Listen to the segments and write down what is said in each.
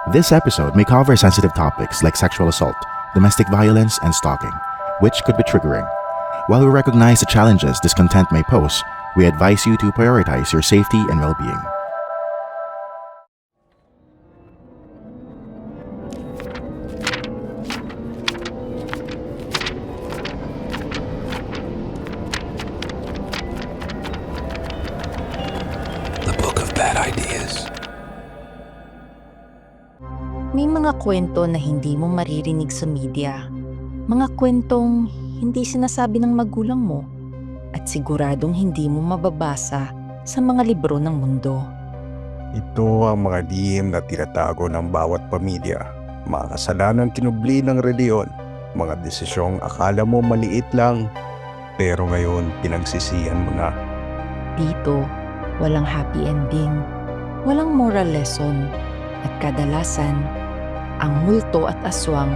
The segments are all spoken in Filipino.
This episode may cover sensitive topics like sexual assault, domestic violence, and stalking, which could be triggering. While we recognize the challenges this content may pose, we advise you to prioritize your safety and well-being. The Book of Bad Ideas. May mga kwento na hindi mo maririnig sa media. Mga kwentong hindi sinasabi ng magulang mo at siguradong hindi mo mababasa sa mga libro ng mundo. Ito ang mga lihim na tinatago ng bawat pamilya, mga kasalanang kinubli ng reliyon, mga desisyong akala mo maliit lang, pero ngayon pinagsisihan mo na. Dito, walang happy ending, walang moral lesson, at kadalasan, ang multo at aswang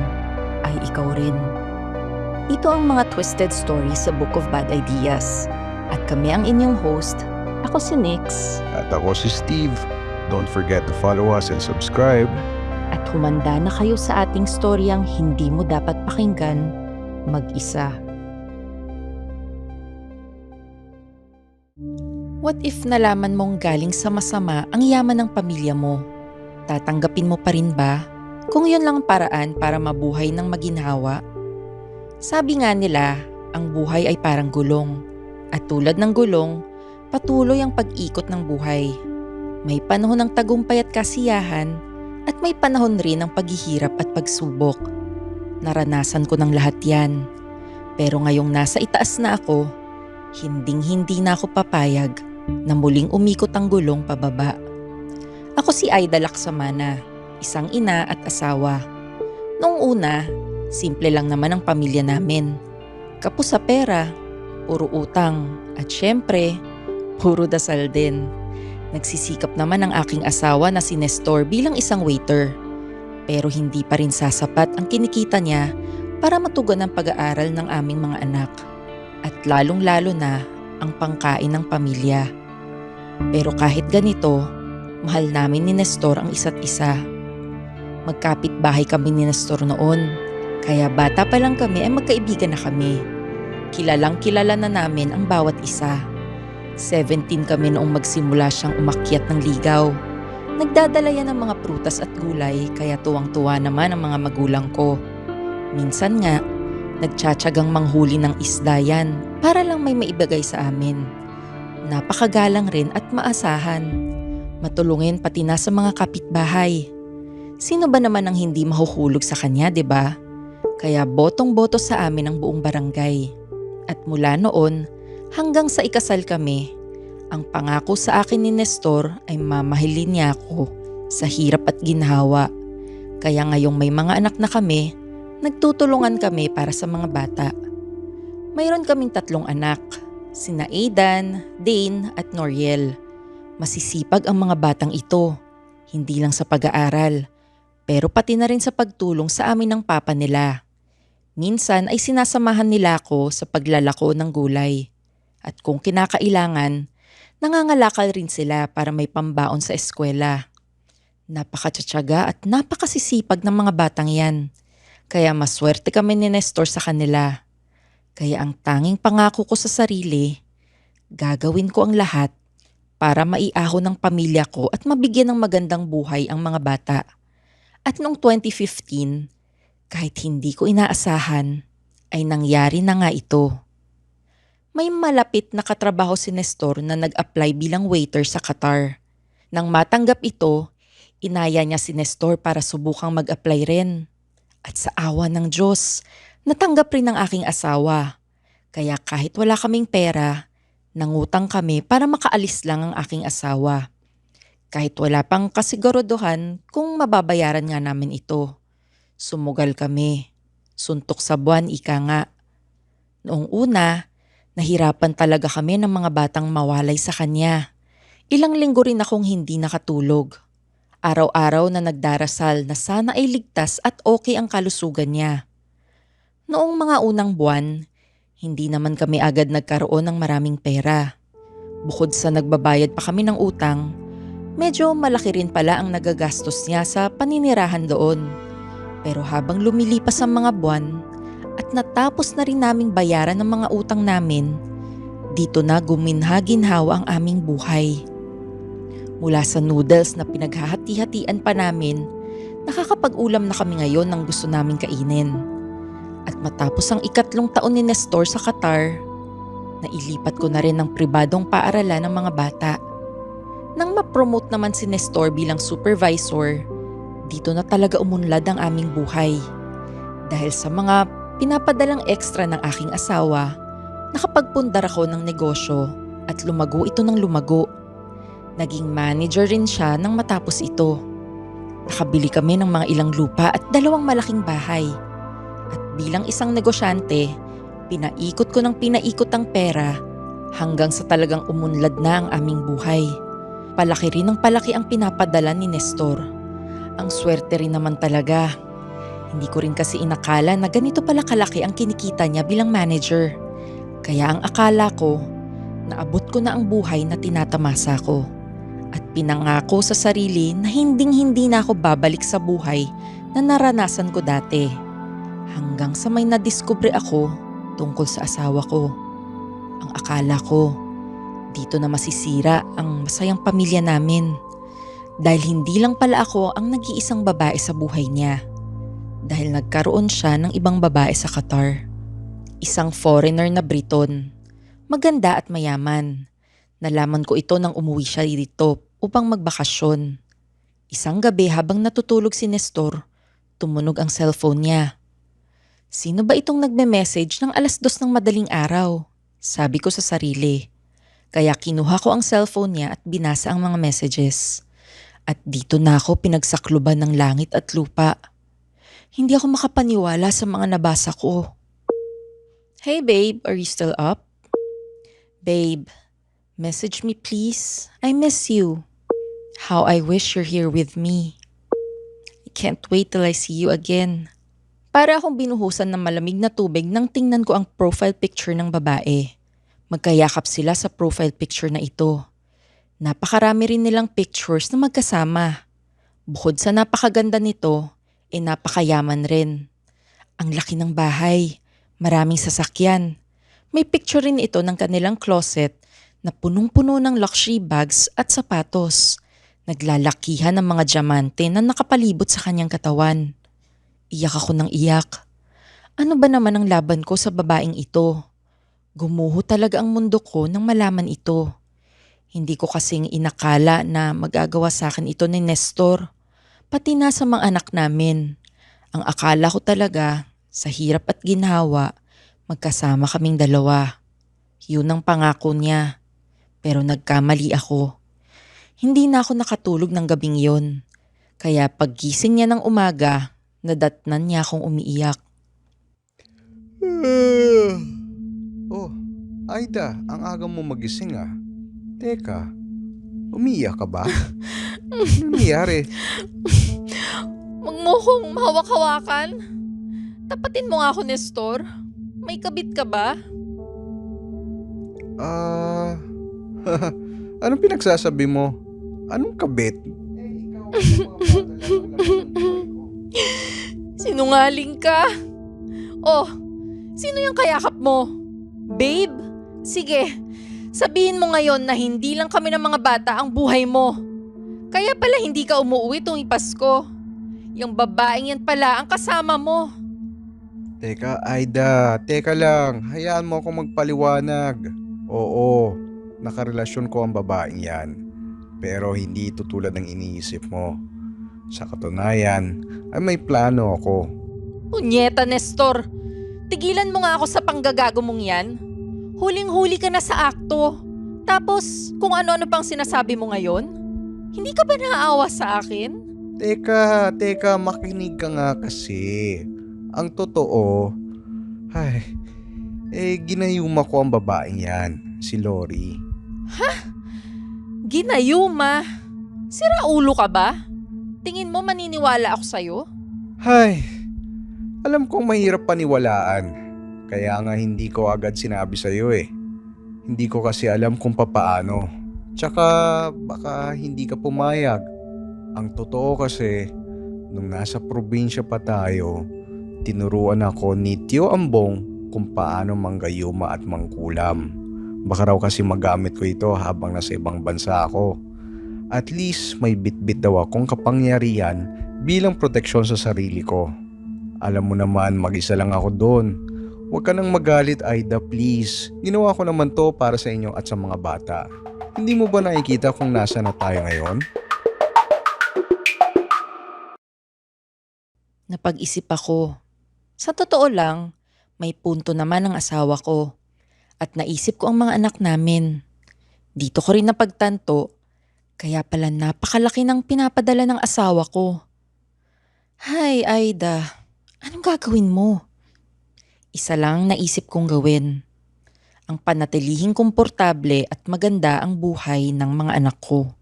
ay ikaw rin. Ito ang mga twisted stories sa Book of Bad Ideas. At kami ang inyong host. Ako si Nix. At ako si Steve. Don't forget to follow us and subscribe. At humanda na kayo sa ating storyang hindi mo dapat pakinggan mag-isa. What if nalaman mong galing sa masama ang yaman ng pamilya mo? Tatanggapin mo pa rin ba? Kung yun lang ang paraan para mabuhay ng maginhawa? Sabi nga nila, ang buhay ay parang gulong. At tulad ng gulong, patuloy ang pag-ikot ng buhay. May panahon ng tagumpay at kasiyahan, at may panahon rin ng paghihirap at pagsubok. Naranasan ko ng lahat yan. Pero ngayong nasa itaas na ako, hinding-hindi na ako papayag na muling umikot ang gulong pababa. Ako si Aida Laksamana, isang ina at asawa. Noong una, simple lang naman ang pamilya namin. Kapos sa pera, puro utang, at syempre, puro dasal din. Nagsisikap naman ang aking asawa na si Nestor bilang isang waiter. Pero hindi pa rin sasapat ang kinikita niya para matugon ang pag-aaral ng aming mga anak. At lalong-lalo na ang pangkain ng pamilya. Pero kahit ganito, mahal namin ni Nestor ang isa't isa. Magkapit-bahay kami ni Nestor noon, kaya bata pa lang kami ay magkaibigan na kami. Kilalang kilala na namin ang bawat isa. 17 kami noong magsimula siyang umakyat ng ligaw. Nagdadala yan ng mga prutas at gulay, kaya tuwang-tuwa naman ang mga magulang ko. Minsan nga, nagtsatsagang manghuli ng isda yan para lang may maibagay sa amin. Napakagalang rin at maasahan. Matulungin pati na sa mga kapitbahay. Sino ba naman ang hindi mahuhulog sa kanya, 'di ba? Kaya botong-boto sa amin ang buong barangay. At mula noon, hanggang sa ikasal kami, ang pangako sa akin ni Nestor ay mamahilin niya ako sa hirap at ginhawa. Kaya ngayong may mga anak na kami, nagtutulungan kami para sa mga bata. Mayroon kaming 3 anak, sina Aidan, Dane at Noriel. Masisipag ang mga batang ito, hindi lang sa pag-aaral, pero pati na rin sa pagtulong sa amin ng papa nila. Minsan ay sinasamahan nila ako sa paglalako ng gulay. At kung kinakailangan, nangangalakal rin sila para may pambaon sa eskwela. Napakatsyatsaga at napakasisipag ng mga batang yan. Kaya maswerte kami ni Nestor sa kanila. Kaya ang tanging pangako ko sa sarili, gagawin ko ang lahat para maiahon ng pamilya ko at mabigyan ng magandang buhay ang mga bata. At noong 2015, kahit hindi ko inaasahan, ay nangyari na nga ito. May malapit na katrabaho si Nestor na nag-apply bilang waiter sa Qatar. Nang matanggap ito, inaya niya si Nestor para subukang mag-apply rin. At sa awa ng Diyos, natanggap rin ng aking asawa. Kaya kahit wala kaming pera, nangutang kami para makaalis lang ang aking asawa. Kahit wala pang kasiguraduhan kung mababayaran nga namin ito. Sumugal kami. Suntok sa buwan, ika nga. Noong una, nahirapan talaga kami ng mga batang mawalay sa kanya. Ilang linggo rin akong hindi nakatulog. Araw-araw na nagdarasal na sana ay ligtas at okay ang kalusugan niya. Noong mga unang buwan, hindi naman kami agad nagkaroon ng maraming pera. Bukod sa nagbabayad pa kami ng utang, Medyo malaki rin pala ang nagagastos niya sa paninirahan doon. Pero habang lumilipas ang mga buwan at natapos na rin naming bayaran ng mga utang namin, dito na guminha-ginhawa ang aming buhay. Mula sa noodles na pinaghahati-hatian pa namin, nakakapag-ulam na kami ngayon ng gusto naming kainin. At matapos ang 3 taon ni Nestor sa Qatar, nailipat ko na rin ng pribadong paaralan ng mga bata. Nang ma-promote naman si Nestor bilang supervisor, dito na talaga umunlad ang aming buhay. Dahil sa mga pinapadalang extra ng aking asawa, nakapagpundar ako ng negosyo at lumago ito ng lumago. Naging manager rin siya nang matapos ito. Nakabili kami ng mga ilang lupa at 2 malaking bahay. At bilang isang negosyante, pinaikot ko ng pinaikot ang pera hanggang sa talagang umunlad na ang aming buhay. Palaki rin ng palaki ang pinapadala ni Nestor. Ang swerte rin naman talaga. Hindi ko rin kasi inakala na ganito pala kalaki ang kinikita niya bilang manager. Kaya ang akala ko, naabot ko na ang buhay na tinatamasa ko. At pinangako sa sarili na hinding-hindi na ako babalik sa buhay na naranasan ko dati. Hanggang sa may nadiskubre ako tungkol sa asawa ko. Ang akala ko, dito na masisira ang masayang pamilya namin. Dahil hindi lang pala ako ang nag-iisang babae sa buhay niya. Dahil nagkaroon siya ng ibang babae sa Qatar. Isang foreigner na Briton. Maganda at mayaman. Nalaman ko ito nang umuwi siya dito upang magbakasyon. Isang gabi habang natutulog si Nestor, tumunog ang cellphone niya. Sino ba itong nagme-message ng 2:00 ng madaling araw? Sabi ko sa sarili. Kaya kinuha ko ang cellphone niya at binasa ang mga messages. At dito na ako pinagsakluban ng langit at lupa. Hindi ako makapaniwala sa mga nabasa ko. Hey babe, are you still up? Babe, message me please. I miss you. How I wish you're here with me. I can't wait till I see you again. Para akong binuhusan ng malamig na tubig nang tingnan ko ang profile picture ng babae. Magkayakap sila sa profile picture na ito. Napakarami rin nilang pictures na magkasama. Bukod sa napakaganda nito, napakayaman rin. Ang laki ng bahay, maraming sasakyan. May picture rin ito ng kanilang closet na punong-puno ng luxury bags at sapatos. Naglalakihan ng mga diamante na nakapalibot sa kanyang katawan. Iyak ako ng iyak. Ano ba naman ang laban ko sa babaeng ito? Gumuho talaga ang mundo ko nang malaman ito. Hindi ko kasing inakala na magagawa sa akin ito ni Nestor, pati na sa mga anak namin. Ang akala ko talaga, sa hirap at ginhawa, magkasama kaming 2. Yun ang pangako niya. Pero nagkamali ako. Hindi na ako nakatulog ng gabing yon. Kaya paggising niya ng umaga, nadatnan niya akong umiiyak. Oh, Aida, ang aga mo magising ah. Teka, umiiyak ka ba? Ano nangyari? Huwag mo kong mahawak-hawakan. Tapatin mo nga ako, Nestor. May kabit ka ba? Anong pinagsasabi mo? Anong kabit? Sinungaling ka. Oh, sino yung kayakap mo? Babe, sige. Sabihin mo ngayon na hindi lang kami ng mga bata ang buhay mo. Kaya pala hindi ka umuwi tuwing Pasko. Yung babaeng yan pala ang kasama mo. Teka, Aida, teka lang. Hayaan mo akong magpaliwanag. Oo, nakarelasyon ko ang babaeng yan. Pero hindi ito tulad ng iniisip mo. Sa katunayan, ay may plano ako. Punyeta, Nestor. Tigilan mo nga ako sa panggagago mong yan. Huling-huli ka na sa akto. Tapos, kung ano-ano pang sinasabi mo ngayon? Hindi ka ba naaawa sa akin? Teka, makinig ka nga kasi. Ang totoo, ginayuma ko ang babaeng yan, si Lori. Ginayuma? Sira ulo ka ba? Tingin mo maniniwala ako sa'yo? Alam kong mahirap paniwalaan. Kaya nga hindi ko agad sinabi sa'yo eh. Hindi ko kasi alam kung papaano. Tsaka baka hindi ka pumayag. Ang totoo kasi, nung nasa probinsya pa tayo, tinuruan ako ni Tio Ambong kung paano manggayuma at mangkulam. Baka raw kasi magamit ko ito habang nasa ibang bansa ako. At least may bitbit daw akong kapangyarihan bilang proteksyon sa sarili ko. Alam mo naman, mag-isa lang ako doon. Huwag ka nang magalit, Aida, please. Ginawa ko naman to para sa inyo at sa mga bata. Hindi mo ba nakikita kung nasa na tayo ngayon? Napag-isip ako. Sa totoo lang, may punto naman ang asawa ko. At naisip ko ang mga anak namin. Dito ko rin napagtanto, kaya pala napakalaki ng pinapadala ng asawa ko. Hay, Aida, anong gagawin mo? Isa lang naisip kong gawin. Ang panatilihing komportable at maganda ang buhay ng mga anak ko.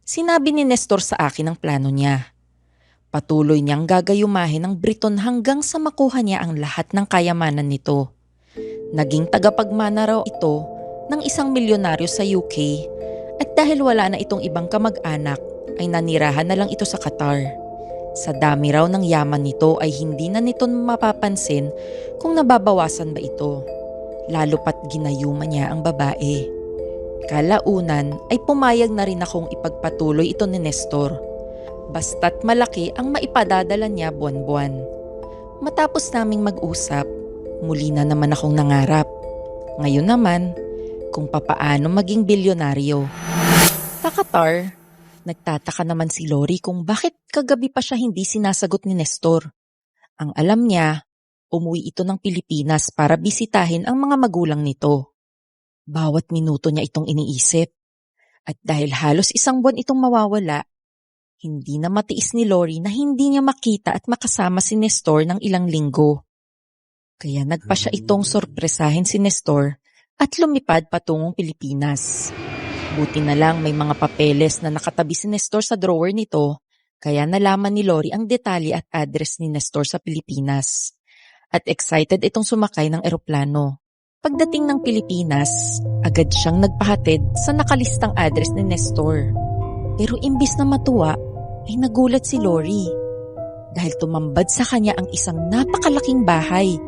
Sinabi ni Nestor sa akin ang plano niya. Patuloy niyang gagayumahin ang Briton hanggang sa makuha niya ang lahat ng kayamanan nito. Naging tagapagmana raw ito ng isang milyonaryo sa UK at dahil wala na itong ibang kamag-anak ay nanirahan na lang ito sa Qatar. Sa dami raw ng yaman nito ay hindi na nito mapapansin kung nababawasan ba ito, lalo pat ginayuma niya ang babae. Kalaunan ay pumayag na rin akong ipagpatuloy ito ni Nestor, basta't malaki ang maipadadala niya buwan-buwan. Matapos naming mag-usap, muli na naman akong nangarap. Ngayon naman, kung papaano maging bilyonaryo. Sa Qatar, nagtataka naman si Lori kung bakit kagabi pa siya hindi sinasagot ni Nestor. Ang alam niya, umuwi ito ng Pilipinas para bisitahin ang mga magulang nito. Bawat minuto niya itong iniisip. At dahil halos isang buwan itong mawawala, hindi na matiis ni Lori na hindi niya makita at makasama si Nestor ng ilang linggo. Kaya nagpa siya itong sorpresahin si Nestor at lumipad patungong Pilipinas. Buti na lang may mga papeles na nakatabi si Nestor sa drawer nito, kaya nalaman ni Lori ang detalye at address ni Nestor sa Pilipinas. At excited itong sumakay ng eroplano. Pagdating ng Pilipinas, agad siyang nagpahatid sa nakalistang address ni Nestor. Pero imbis na matuwa, ay nagulat si Lori dahil tumambad sa kanya ang isang napakalaking bahay.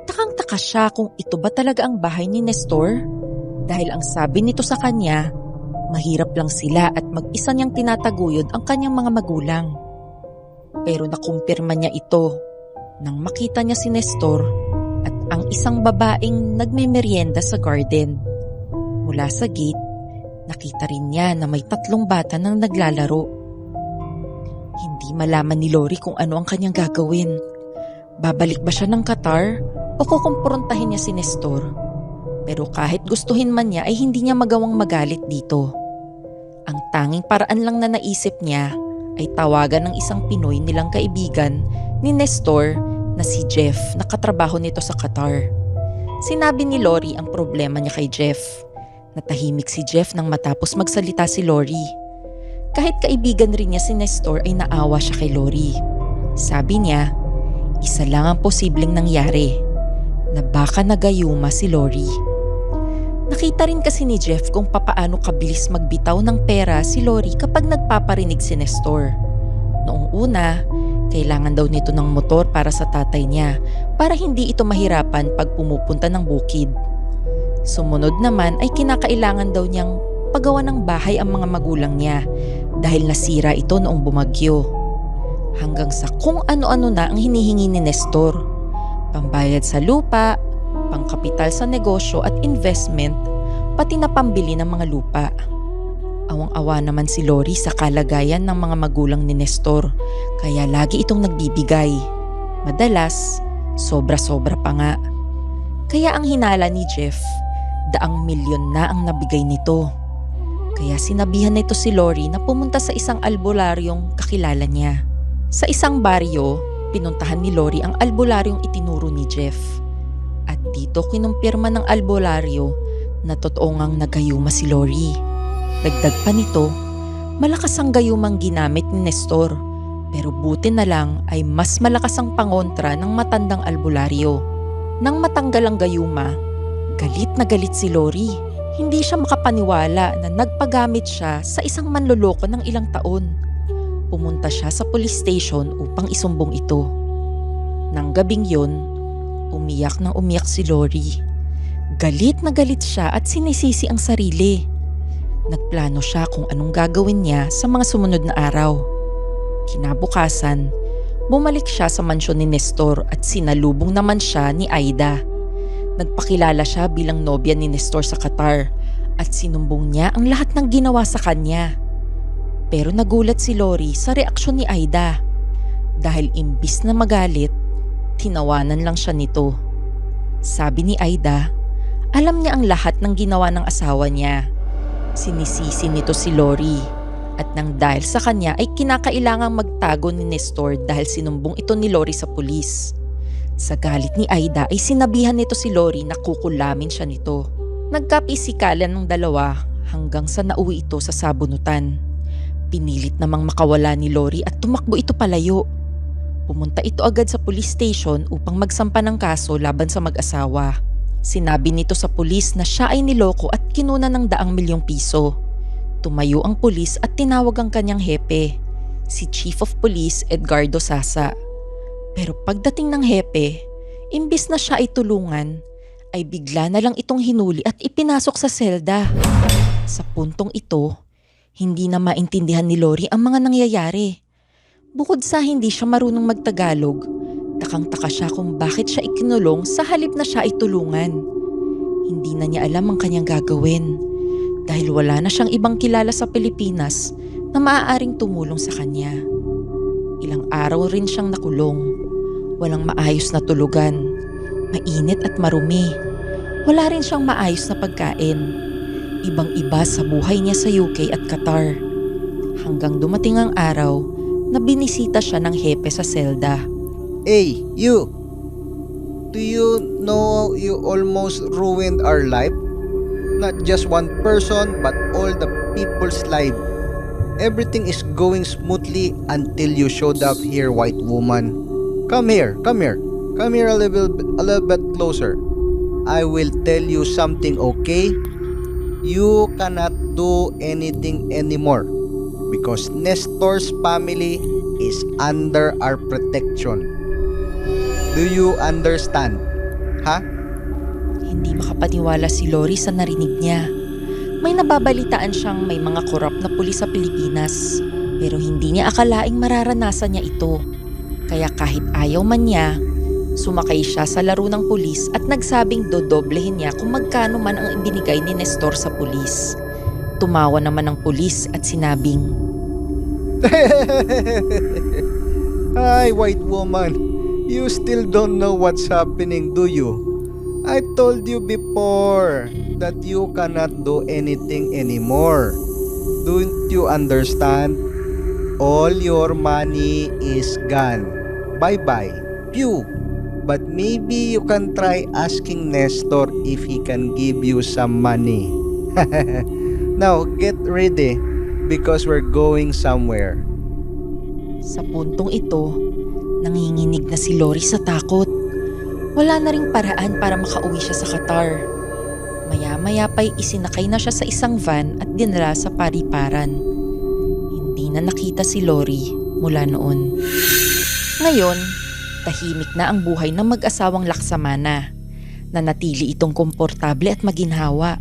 Takang-taka siya kung ito ba talaga ang bahay ni Nestor? Dahil ang sabi nito sa kanya, mahirap lang sila at mag-isa niyang tinataguyod ang kanyang mga magulang. Pero nakumpirma niya ito nang makita niya si Nestor at ang isang babaeng nagmemeryenda sa garden. Mula sa gate, nakita rin niya na may 3 bata nang naglalaro. Hindi malaman ni Lori kung ano ang kanyang gagawin. Babalik ba siya ng Qatar o kukumprontahin niya si Nestor? Pero kahit gustuhin man niya ay hindi niya magawang magalit dito. Ang tanging paraan lang na naisip niya ay tawagan ng isang Pinoy nilang kaibigan ni Nestor na si Jeff na katrabaho nito sa Qatar. Sinabi ni Lori ang problema niya kay Jeff. Natahimik si Jeff nang matapos magsalita si Lori. Kahit kaibigan rin niya si Nestor ay naawa siya kay Lori. Sabi niya, isa lang ang posibleng nangyari, na baka nagayuma si Lori. Nakita rin kasi ni Jeff kung papaano kabilis magbitaw ng pera si Lori kapag nagpaparinig si Nestor. Noong una, kailangan daw nito ng motor para sa tatay niya para hindi ito mahirapan pag pumupunta ng bukid. Sumunod naman ay kinakailangan daw niyang pagawa ng bahay ang mga magulang niya dahil nasira ito noong bumagyo. Hanggang sa kung ano-ano na ang hinihingi ni Nestor. Pambayad sa lupa, pangkapital sa negosyo at investment, pati na pambili ng mga lupa. Awang-awa naman si Lori sa kalagayan ng mga magulang ni Nestor, kaya lagi itong nagbibigay. Madalas, sobra-sobra pa nga. Kaya ang hinala ni Jeff, 200,000 na ang nabigay nito. Kaya sinabihan nito si Lori na pumunta sa isang albularyong kakilala niya. Sa isang baryo, pinuntahan ni Lori ang albularyong itinuro ni Jeff. At dito kinumpirma ng albularyo na totoo ngang nagayuma si Lori. Dagdag pa nito, malakas ang gayumang ginamit ni Nestor. Pero buti na lang ay mas malakas ang pangontra ng matandang albularyo. Nang matanggal ang gayuma, galit na galit si Lori. Hindi siya makapaniwala na nagpagamit siya sa isang manloloko ng ilang taon. Pumunta siya sa police station upang isumbong ito. Nang gabing yon, umiyak nang umiyak si Lori. Galit na galit siya at sinisisi ang sarili. Nagplano siya kung anong gagawin niya sa mga sumunod na araw. Kinabukasan, bumalik siya sa mansyon ni Nestor at sinalubong naman siya ni Aida. Nagpakilala siya bilang nobya ni Nestor sa Qatar at sinumbong niya ang lahat ng ginawa sa kanya. Pero nagulat si Lori sa reaksyon ni Aida. Dahil imbis na magalit, tinawanan lang siya nito. Sabi ni Aida, alam niya ang lahat ng ginawa ng asawa niya. Sinisisi nito si Lori at nang dahil sa kanya ay kinakailangang magtago ni Nestor dahil sinumbong ito ni Lori sa pulis. Sa galit ni Aida ay sinabihan nito si Lori na kukulamin siya nito. Nagkapisikalan ng dalawa hanggang sa nauwi ito sa sabunutan. Pinilit namang makawala ni Lori at tumakbo ito palayo. Pumunta ito agad sa police station upang magsampa ng kaso laban sa mag-asawa. Sinabi nito sa pulis na siya ay niloko at kinuna ng 200,000 piso. Tumayo ang pulis at tinawag ang kanyang hepe, si Chief of Police Edgardo Sasa. Pero pagdating ng hepe, imbis na siya ay tulungan, ay bigla na lang itong hinuli at ipinasok sa selda. Sa puntong ito, hindi na maintindihan ni Lori ang mga nangyayari. Bukod sa hindi siya marunong magtagalog, takang-taka siya kung bakit siya ikinulong sa halip na siya ay tulungan. Hindi na niya alam ang kanyang gagawin dahil wala na siyang ibang kilala sa Pilipinas na maaaring tumulong sa kanya. Ilang araw rin siyang nakulong. Walang maayos na tulugan, mainit at marumi. Wala rin siyang maayos na pagkain. Ibang-iba sa buhay niya sa UK at Qatar. Hanggang dumating ang araw na binisita siya ng hepe sa selda. Hey, you! Do you know you almost ruined our life? Not just one person, but all the people's life. Everything is going smoothly until you showed up here, white woman. Come here. Come here a little bit closer. I will tell you something, okay? You cannot do anything anymore because Nestor's family is under our protection. Do you understand? Ha? Hindi makapaniwala si Lori sa narinig niya. May nababalitaan siyang may mga korap na pulis sa Pilipinas, pero hindi niya akalaing mararanasan niya ito. Kaya kahit ayaw man niya, sumakay siya sa laro ng pulis at nagsabing dodoblehin niya kung magkano man ang ibinigay ni Nestor sa pulis. Tumawa naman ang pulis at sinabing, Hi, white woman. You still don't know what's happening, do you? I told you before that you cannot do anything anymore. Don't you understand? All your money is gone. Bye-bye. Phew. But maybe you can try asking Nestor if he can give you some money. Now, get ready because we're going somewhere. Sa puntong ito, nanginginig na si Lori sa takot. Wala na ring paraan para makauwi siya sa Qatar. Maya-maya pa'y isinakay na siya sa isang van at dinala sa pariparan. Hindi na nakita si Lori mula noon. Ngayon, tahimik na ang buhay ng mag-asawang Laksamana. Nanatili itong komportable at maginhawa.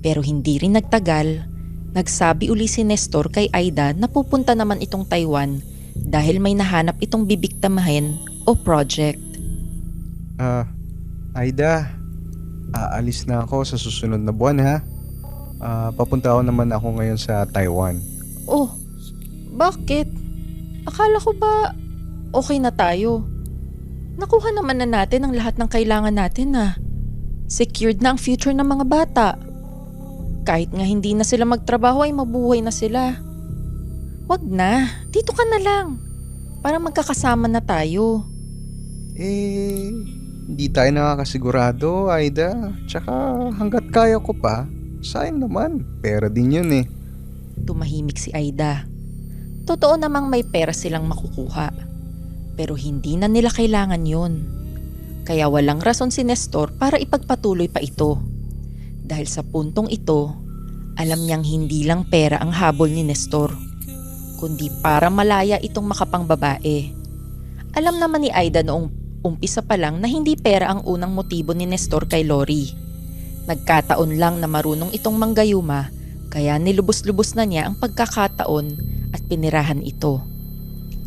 Pero hindi rin nagtagal, nagsabi uli si Nestor kay Aida na pupunta naman itong Taiwan dahil may nahanap itong bibiktamahin o project. Aida, aalis na ako sa susunod na buwan ha. Papunta naman ako ngayon sa Taiwan. Oh, bakit? Akala ko ba okay na tayo? Nakuha naman na natin ang lahat ng kailangan natin na. Secured na ang future ng mga bata. Kahit nga hindi na sila magtrabaho ay mabuhay na sila. Wag na, dito ka na lang. Para magkakasama na tayo. Hindi tayo nakakasigurado, Aida. Tsaka hanggat kaya ko pa, sayang naman. Pera din yun eh. Tumahimik si Aida. Totoo namang may pera silang makukuha. Pero hindi na nila kailangan yun. Kaya walang rason si Nestor para ipagpatuloy pa ito. Dahil sa puntong ito, alam niyang hindi lang pera ang habol ni Nestor, kundi para malaya itong makapangbabae. Alam naman ni Aida noong umpisa pa lang na hindi pera ang unang motibo ni Nestor kay Lori. Nagkataon lang na marunong itong manggayuma, kaya nilubos-lubos na niya ang pagkakataon at pinirahan ito.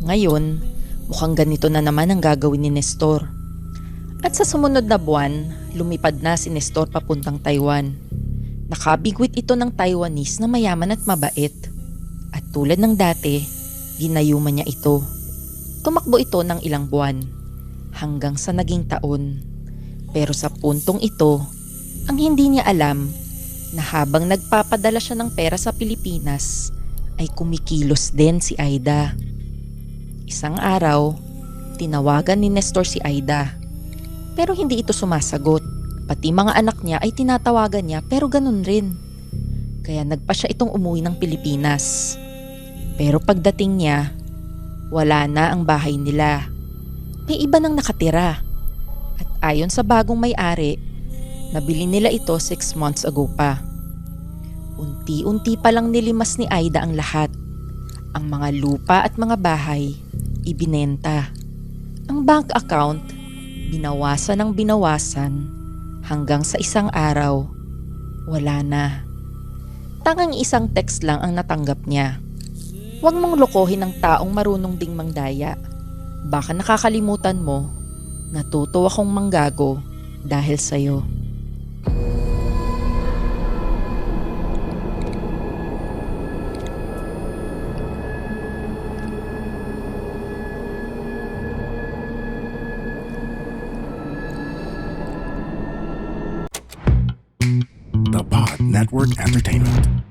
Ngayon, mukhang ganito na naman ang gagawin ni Nestor. At sa sumunod na buwan, lumipad na si Nestor papuntang Taiwan. Nakabigwit ito ng Taiwanese na mayaman at mabait. At tulad ng dati, ginayuman niya ito. Tumakbo ito ng ilang buwan, hanggang sa naging taon. Pero sa puntong ito, ang hindi niya alam na habang nagpapadala siya ng pera sa Pilipinas, ay kumikilos din si Aida. Isang araw, tinawagan ni Nestor si Aida. Pero hindi ito sumasagot. Pati mga anak niya ay tinatawagan niya pero ganun rin. Kaya nagpa siya itong umuwi ng Pilipinas. Pero pagdating niya, wala na ang bahay nila. May iba nang nakatira. At ayon sa bagong may-ari, nabili nila ito 6 months ago pa. Unti-unti pa lang nilimas ni Aida ang lahat. Ang mga lupa at mga bahay, ibinenta. Ang bank account, binawasan ng binawasan. Hanggang sa isang araw, wala na. Tangang isang text lang ang natanggap niya. Huwag mong lokohin ang taong marunong ding mangdaya. Baka nakakalimutan mo, natuto akong manggago dahil sa'yo. The Pod Network Entertainment.